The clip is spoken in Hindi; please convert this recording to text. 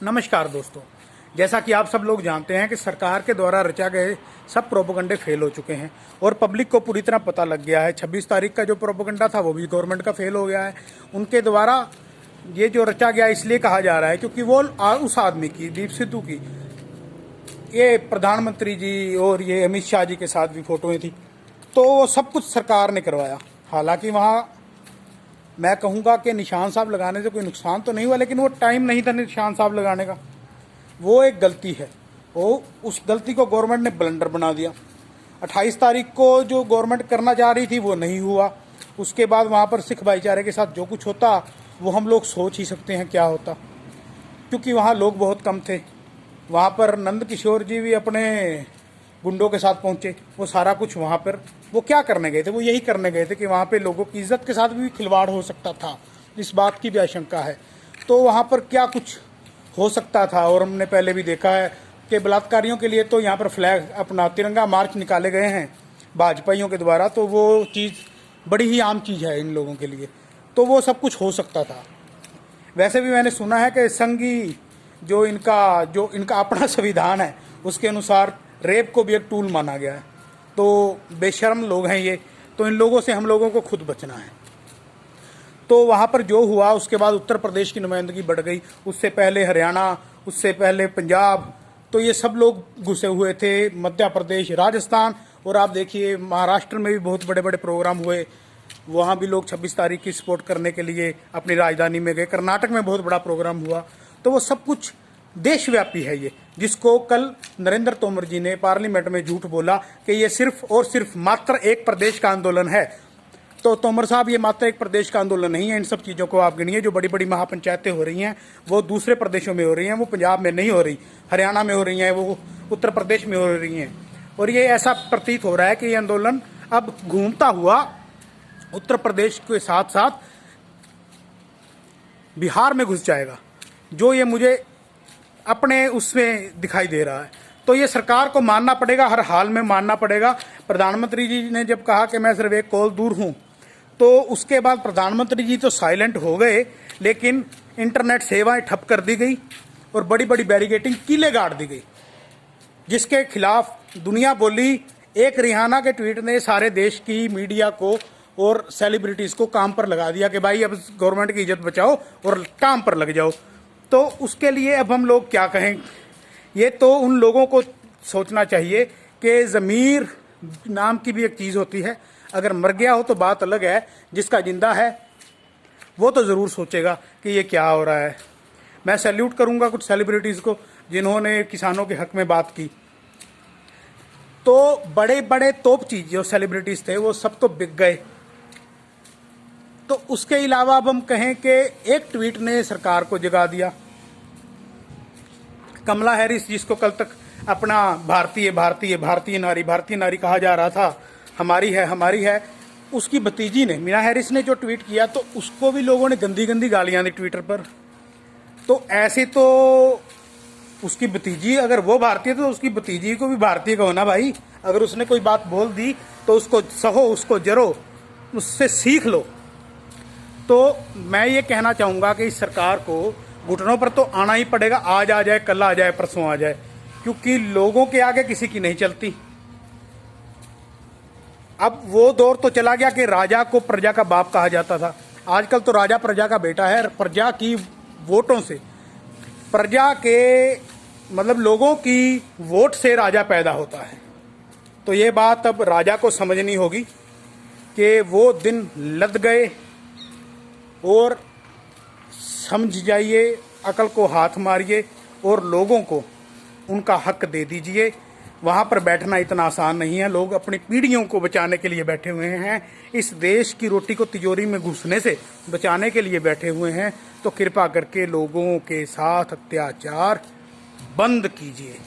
नमस्कार दोस्तों, जैसा कि आप सब लोग जानते हैं कि सरकार के द्वारा रचा गए सब प्रोपोगंडे फेल हो चुके हैं और पब्लिक को पूरी तरह पता लग गया है। 26 तारीख का जो प्रोपोगंडा था वो भी गवर्नमेंट का फेल हो गया है। उनके द्वारा ये जो रचा गया इसलिए कहा जा रहा है क्योंकि वो उस आदमी की, दीप सिद्धू की, ये प्रधानमंत्री जी और ये अमित शाह जी के साथ भी फोटोएं थी, तो वो सब कुछ सरकार ने करवाया। हालांकि वहाँ मैं कहूँगा कि निशान साहब लगाने से कोई नुकसान तो नहीं हुआ, लेकिन वो टाइम नहीं था निशान साहब लगाने का, वो एक गलती है। वो उस गलती को गवर्नमेंट ने ब्लंडर बना दिया। 28 तारीख को जो गवर्नमेंट करना चाह रही थी वो नहीं हुआ। उसके बाद वहाँ पर सिख भाईचारे के साथ जो कुछ होता वो हम लोग सोच ही सकते हैं क्या होता, क्योंकि वहाँ लोग बहुत कम थे। वहाँ पर नंद किशोर जी भी अपने गुंडों के साथ पहुंचे। वो सारा कुछ वहाँ पर वो क्या करने गए थे? वो यही करने गए थे कि वहाँ पे लोगों की इज्जत के साथ भी खिलवाड़ हो सकता था, इस बात की भी आशंका है। तो वहाँ पर क्या कुछ हो सकता था। और हमने पहले भी देखा है कि बलात्कारियों के लिए तो यहाँ पर फ्लैग, अपना तिरंगा मार्च निकाले गए हैं भाजपाइयों के द्वारा, तो वो चीज़ बड़ी ही आम चीज़ है इन लोगों के लिए। तो वो सब कुछ हो सकता था। वैसे भी मैंने सुना है कि संघी जो इनका अपना संविधान है उसके अनुसार रेप को भी एक टूल माना गया है। तो बेशर्म लोग हैं ये, तो इन लोगों से हम लोगों को खुद बचना है। तो वहाँ पर जो हुआ उसके बाद उत्तर प्रदेश की नुमाइंदगी बढ़ गई, उससे पहले हरियाणा, उससे पहले पंजाब, तो ये सब लोग घुसे हुए थे, मध्य प्रदेश, राजस्थान, और आप देखिए महाराष्ट्र में भी बहुत बड़े बड़े प्रोग्राम हुए। वहाँ भी लोग 26 तारीख की सपोर्ट करने के लिए अपनी राजधानी में गए। कर्नाटक में बहुत बड़ा प्रोग्राम हुआ। तो वो सब कुछ देशव्यापी है ये, जिसको कल नरेंद्र तोमर जी ने पार्लियामेंट में झूठ बोला कि ये सिर्फ और सिर्फ मात्र एक प्रदेश का आंदोलन है। तो तोमर साहब, ये मात्र एक प्रदेश का आंदोलन नहीं है। इन सब चीज़ों को आप गिनिए। जो बड़ी बड़ी महापंचायतें हो रही हैं वो दूसरे प्रदेशों में हो रही हैं, वो पंजाब में नहीं हो रही, हरियाणा में हो रही हैं, वो उत्तर प्रदेश में हो रही हैं। और ये ऐसा प्रतीत हो रहा है कि ये आंदोलन अब घूमता हुआ उत्तर प्रदेश के साथ साथ बिहार में घुस जाएगा, जो ये मुझे अपने उसमें दिखाई दे रहा है। तो ये सरकार को मानना पड़ेगा, हर हाल में मानना पड़ेगा। प्रधानमंत्री जी ने जब कहा कि मैं सिर्फ एक कॉल दूर हूँ, तो उसके बाद प्रधानमंत्री जी तो साइलेंट हो गए, लेकिन इंटरनेट सेवाएं ठप कर दी गई और बड़ी बड़ी बैरिकेडिंग, कीले गाड़ दी गई, जिसके खिलाफ दुनिया बोली। एक रिहाना के ट्वीट ने सारे देश की मीडिया को और सेलिब्रिटीज़ को काम पर लगा दिया कि भाई अब गवर्नमेंट की इज्जत बचाओ और काम पर लग जाओ। तो उसके लिए अब हम लोग क्या कहें? ये तो उन लोगों को सोचना चाहिए कि ज़मीर नाम की भी एक चीज़ होती है। अगर मर गया हो तो बात अलग है, जिसका जिंदा है वो तो ज़रूर सोचेगा कि ये क्या हो रहा है। मैं सैल्यूट करूंगा कुछ सेलिब्रिटीज़ को जिन्होंने किसानों के हक में बात की। तो बड़े बड़े तोप चीज़ जो सेलिब्रिटीज़ थे वो सब तो बिक गए। तो उसके अलावा अब हम कहें कि एक ट्वीट ने सरकार को जगा दिया। कमला हैरिस, जिसको कल तक अपना भारतीय भारतीय भारतीय नारी कहा जा रहा था, हमारी है, उसकी भतीजी ने, मीना हैरिस ने जो ट्वीट किया, तो उसको भी लोगों ने गंदी गंदी गालियां दी ट्विटर पर। तो ऐसे तो उसकी भतीजी, अगर वो भारतीय तो उसकी भतीजी को भी भारतीय कहो ना भाई। अगर उसने कोई बात बोल दी तो उसको सहो, उसको जरो, उससे सीख लो। तो मैं ये कहना चाहूँगा कि इस सरकार को घुटनों पर तो आना ही पड़ेगा। आज आ जाए, कल आ जाए, परसों आ जाए, क्योंकि लोगों के आगे किसी की नहीं चलती। अब वो दौर तो चला गया कि राजा को प्रजा का बाप कहा जाता था। आजकल तो राजा प्रजा का बेटा है। प्रजा की वोटों से, प्रजा के मतलब लोगों की वोट से राजा पैदा होता है। तो ये बात अब राजा को समझनी होगी कि वो दिन लद गए, और समझ जाइए, अकल को हाथ मारिए और लोगों को उनका हक दे दीजिए। वहाँ पर बैठना इतना आसान नहीं है। लोग अपनी पीढ़ियों को बचाने के लिए बैठे हुए हैं, इस देश की रोटी को तिजोरी में घुसने से बचाने के लिए बैठे हुए हैं। तो कृपा करके लोगों के साथ अत्याचार बंद कीजिए।